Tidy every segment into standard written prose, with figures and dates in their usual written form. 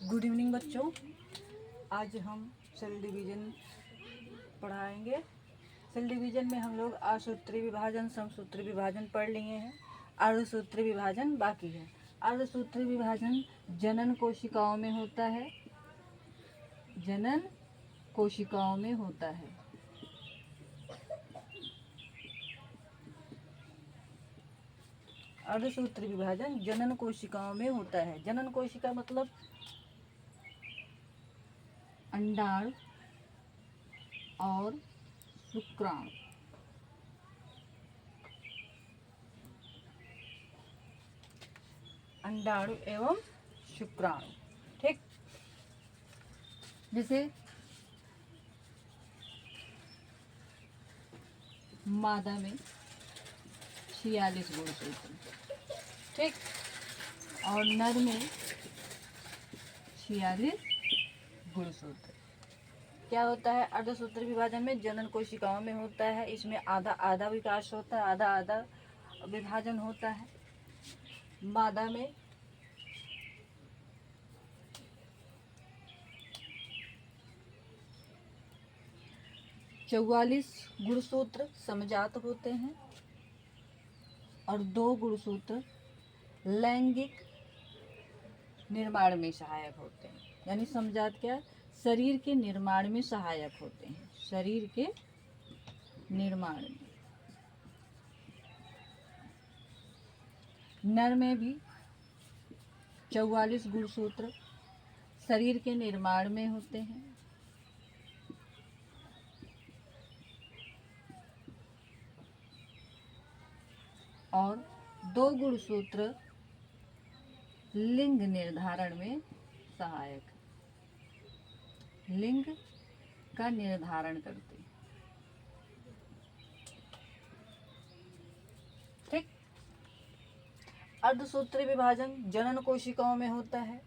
Good evening बच्चों। आज हम सेल डिवीजन पढ़ाएंगे। सेल डिवीजन में हम लोग आसूत्री विभाजन, समसूत्री विभाजन पढ़ लिए हैं। अर्धसूत्री विभाजन बाकी है। अर्धसूत्री विभाजन जनन कोशिकाओं में होता है। जनन कोशिकाओं में होता है। अर्धसूत्री विभाजन जनन कोशिकाओं में होता है। जनन कोशिका मतलब अंडाणु और शुक्राणु। अंडाणु एवं शुक्राणु, ठीक। जैसे मादा में 46 गुणसूत्र, ठीक, और नर में 46 गुणसूत्र। क्या होता है अर्धसूत्री विभाजन में? जनन कोशिकाओं में होता है। इसमें आधा आधा विकास होता है, आधा आधा विभाजन होता है। मादा में 44 गुणसूत्र समजात होते हैं और 2 गुणसूत्र लैंगिक निर्माण में सहायक होते हैं। यानी समजात क्या? शरीर के निर्माण में सहायक होते हैं। शरीर के निर्माण में। नर में भी 44 गुणसूत्र शरीर के निर्माण में होते हैं। और 2 गुणसूत्र लिंग निर्धारण में सहायक, लिंग का निर्धारण करते हैं, ठीक। अर्धसूत्री विभाजन जनन कोशिकाओं में होता है।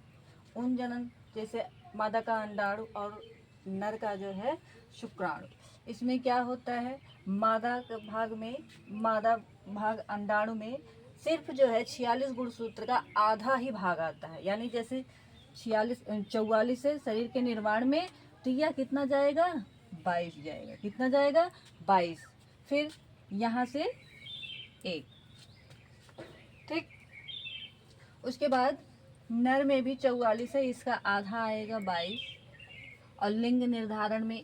उन जनन जैसे मादा का अंडाणु और नर का जो है शुक्राणु। इसमें क्या होता है? मादा भाग में, मादा भाग अंडाणु में सिर्फ जो है 46 गुणसूत्र का आधा ही भाग आता है। यानी जैसे 44 है शरीर के निर्माण में, तो यह कितना जाएगा? 22 जाएगा। कितना जाएगा? 22। फिर यहाँ से 1, ठीक। उसके बाद नर में भी 44 है, इसका आधा आएगा 22, और लिंग निर्धारण में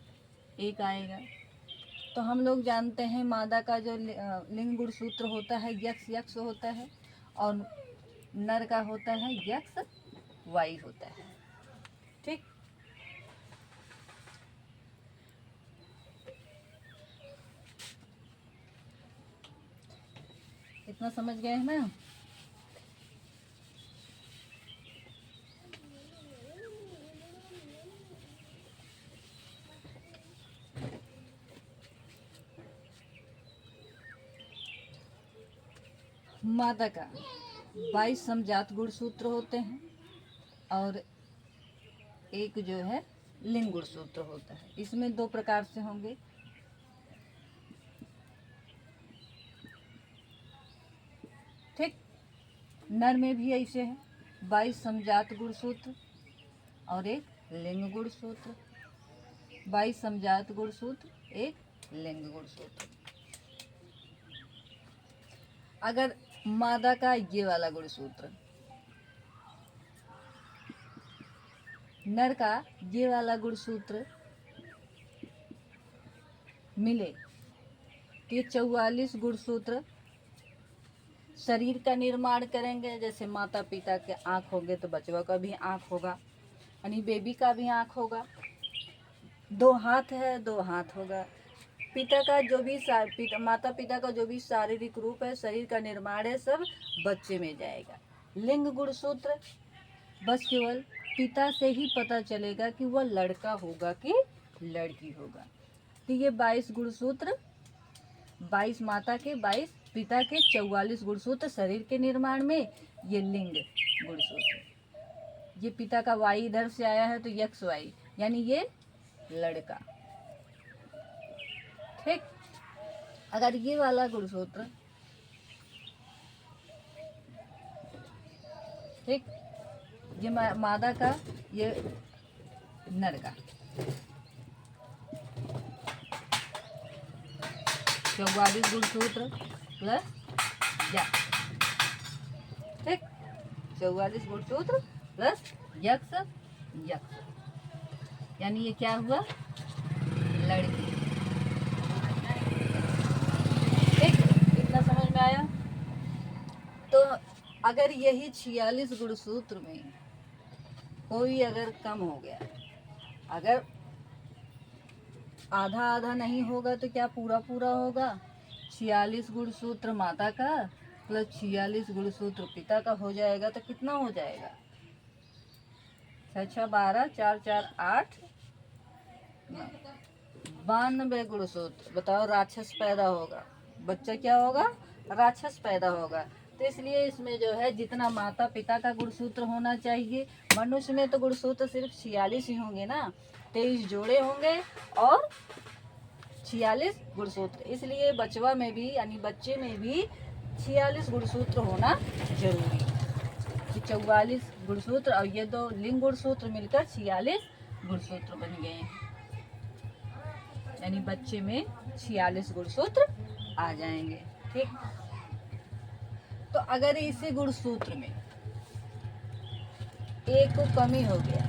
1 आएगा। तो हम लोग जानते हैं मादा का जो लिंग गुणसूत्र होता है यक्ष यक्ष होता है, और नर का होता है यक्ष वाई होता है, ठीक। इतना समझ गए हैं ना? मादा का 22 समजात गुणसूत्र होते हैं और 1 जो है लिंग गुणसूत्र होता है। इसमें 2 प्रकार से होंगे। ठीक। नर में भी ऐसे है, 22 समजात गुणसूत्र और 1 लिंग गुणसूत्र। 22 समजात गुणसूत्र, 1 लिंग गुणसूत्र। अगर मादा का ये वाला गुणसूत्र, नर का ये वाला गुणसूत्र मिले, तो ये 44 गुणसूत्र शरीर का निर्माण करेंगे। जैसे माता पिता के आँख होंगे तो बच्चों का भी आँख होगा, यानी बेबी का भी आँख होगा। 2 हाथ है, 2 हाथ होगा। पिता का जो भी माता पिता का जो भी शारीरिक रूप है, शरीर का निर्माण है, सब बच्चे में जाएगा। लिंग गुणसूत्र बस केवल पिता से ही पता चलेगा कि वह लड़का होगा कि लड़की होगा। तो ये 22 गुणसूत्र, 22 माता के, 22 पिता के, 44 गुणसूत्र शरीर के निर्माण में, ये लिंग गुणसूत्र। ये पिता का वाई इधर से आया है तो यक्ष वाई, यानी ये लड़का, ठीक। अगर ये वाला गुणसूत्र, ठीक, ये मादा का, ये नर का। 44 गुणसूत्र प्लस यक्ष, ठीक, 44 गुणसूत्र प्लस यक्ष, यानी ये क्या हुआ, लड़की। ठीक, इतना समझ में आया। तो अगर यही 46 गुणसूत्र में कोई अगर कम हो गया, अगर आधा आधा नहीं होगा तो क्या पूरा पूरा होगा? 46 गुणसूत्र माता का प्लस 46 गुणसूत्र पिता का हो जाएगा तो कितना हो जाएगा? 6 6 12, 4 4 8, 92 गुणसूत्र। बताओ, राक्षस पैदा होगा, बच्चा क्या होगा? राक्षस पैदा होगा। तो इसलिए इसमें जो है जितना माता पिता का गुणसूत्र होना चाहिए, मनुष्य में तो गुणसूत्र सिर्फ 46 ही होंगे ना, 23 जोड़े होंगे और 46 गुणसूत्र। इसलिए बचवा में भी यानी बच्चे में भी 46 गुणसूत्र होना जरूरी है। 44 गुणसूत्र और ये दो लिंग गुणसूत्र मिलकर 46 गुणसूत्र बन गए हैं, यानी बच्चे में 46 गुणसूत्र आ जाएंगे। ठीक, तो अगर इसी गुणसूत्र में एक को कमी हो गया,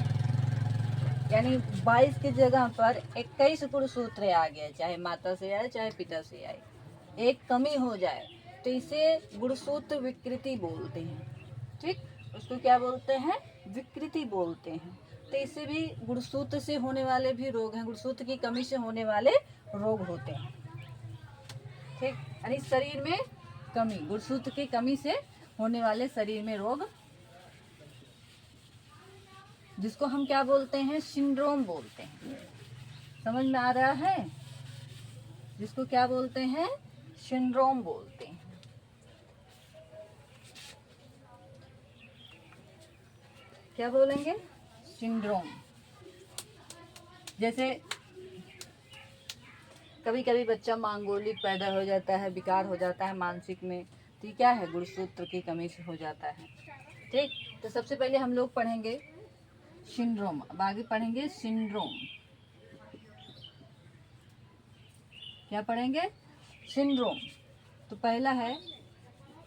यानी 22 की जगह पर 21 गुणसूत्र आ गया, चाहे माता से आए चाहे पिता से आए, एक कमी हो जाए तो इसे गुणसूत्र विकृति बोलते हैं। ठीक, उसको क्या बोलते हैं? विकृति बोलते हैं। तो इससे भी गुणसूत्र से होने वाले भी रोग हैं, गुणसूत्र की कमी से होने वाले रोग होते हैं। ठीक, यानी शरीर में कमी, गुणसूत्र की कमी से होने वाले शरीर में रोग, जिसको हम क्या बोलते हैं? सिंड्रोम बोलते हैं। समझ में आ रहा है? जिसको क्या बोलते हैं? सिंड्रोम बोलते हैं। क्या बोलेंगे? सिंड्रोम। जैसे कभी कभी बच्चा मांगोलिक पैदा हो जाता है, विकार हो जाता है मानसिक में, तो ये क्या है? गुणसूत्र की कमी से हो जाता है। ठीक, तो सबसे पहले हम लोग पढ़ेंगे सिंड्रोम, अब आगे पढ़ेंगे सिंड्रोम। क्या पढ़ेंगे? सिंड्रोम। तो पहला है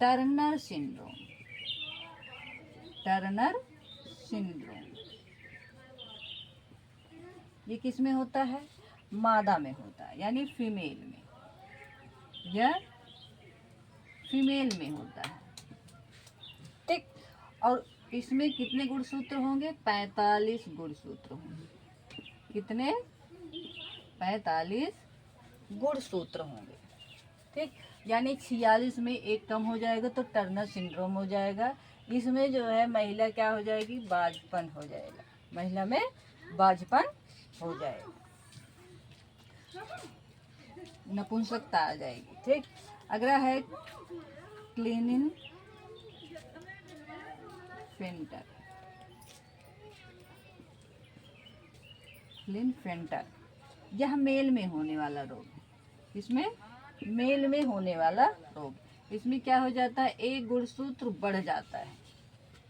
टर्नर सिंड्रोम। टर्नर सिंड्रोम ये किस में होता है? मादा में होता है, यानी फीमेल में, यह फीमेल में होता है। ठीक, और इसमें कितने गुणसूत्र होंगे? 45 गुणसूत्र होंगे। कितने? 45 गुणसूत्र होंगे। ठीक, यानी 46 में एक कम हो जाएगा तो टर्नर सिंड्रोम हो जाएगा। इसमें जो है महिला क्या हो जाएगी? बाझपन हो जाएगा, महिला में बाझपन हो जाएगा, नपुंसकता आ जाएगी। ठीक, अगला है क्लीनिन फेंटर। क्लिनफेंटर यह मेल में होने वाला रोग है। इसमें मेल में होने वाला रोग। इसमें क्या हो जाता है? एक गुणसूत्र बढ़ जाता है,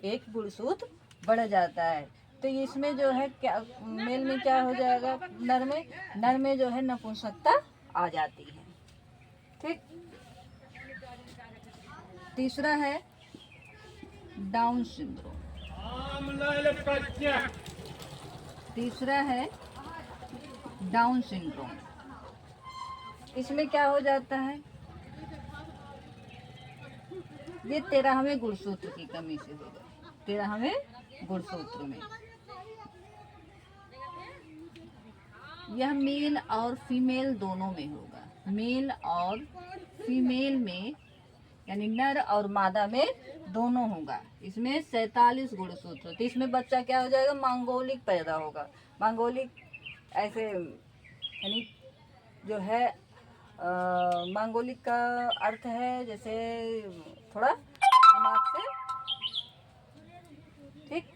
एक गुणसूत्र बढ़ जाता है। तो इसमें जो है क्या, मेल में क्या हो जाएगा? नर में जो है नपुंसकता आ जाती है। ठीक, तीसरा है डाउन सिंड्रोम। तीसरा है डाउन सिंड्रोम। इसमें क्या हो जाता है? ये 13वें गुणसूत्र की कमी से होगा, 13वें गुणसूत्र में। यह मेल और फीमेल दोनों में होगा, मेल और फीमेल में, यानी नर और मादा में दोनों होगा। इसमें 47 गुणसूत्र। तो इसमें बच्चा क्या हो जाएगा? मांगोलिक पैदा होगा। मांगोलिक ऐसे यानी जो है मांगोलिक का अर्थ है जैसे थोड़ा दिमाग से, ठीक,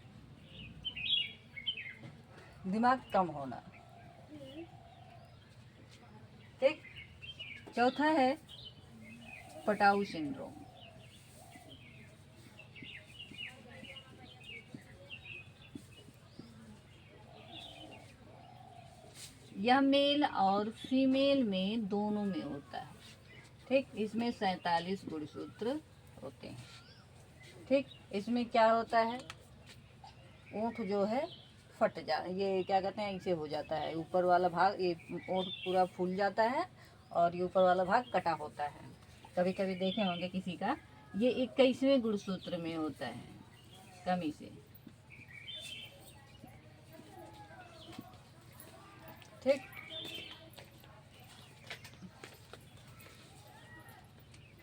दिमाग कम होना। ठीक, चौथा है पटाऊ सिंड्रोम। यह मेल और फीमेल में दोनों में होता है। ठीक, इसमें 47 गुणसूत्र होते हैं। ठीक, इसमें क्या होता है, ऊँट जो है ये क्या कहते हैं, ऐसे हो जाता है, ऊपर वाला भाग ये ऊँट पूरा फूल जाता है और ये ऊपर वाला भाग कटा होता है। कभी कभी देखे होंगे किसी का, ये 21वें गुणसूत्र में होता है कमी से। ठीक,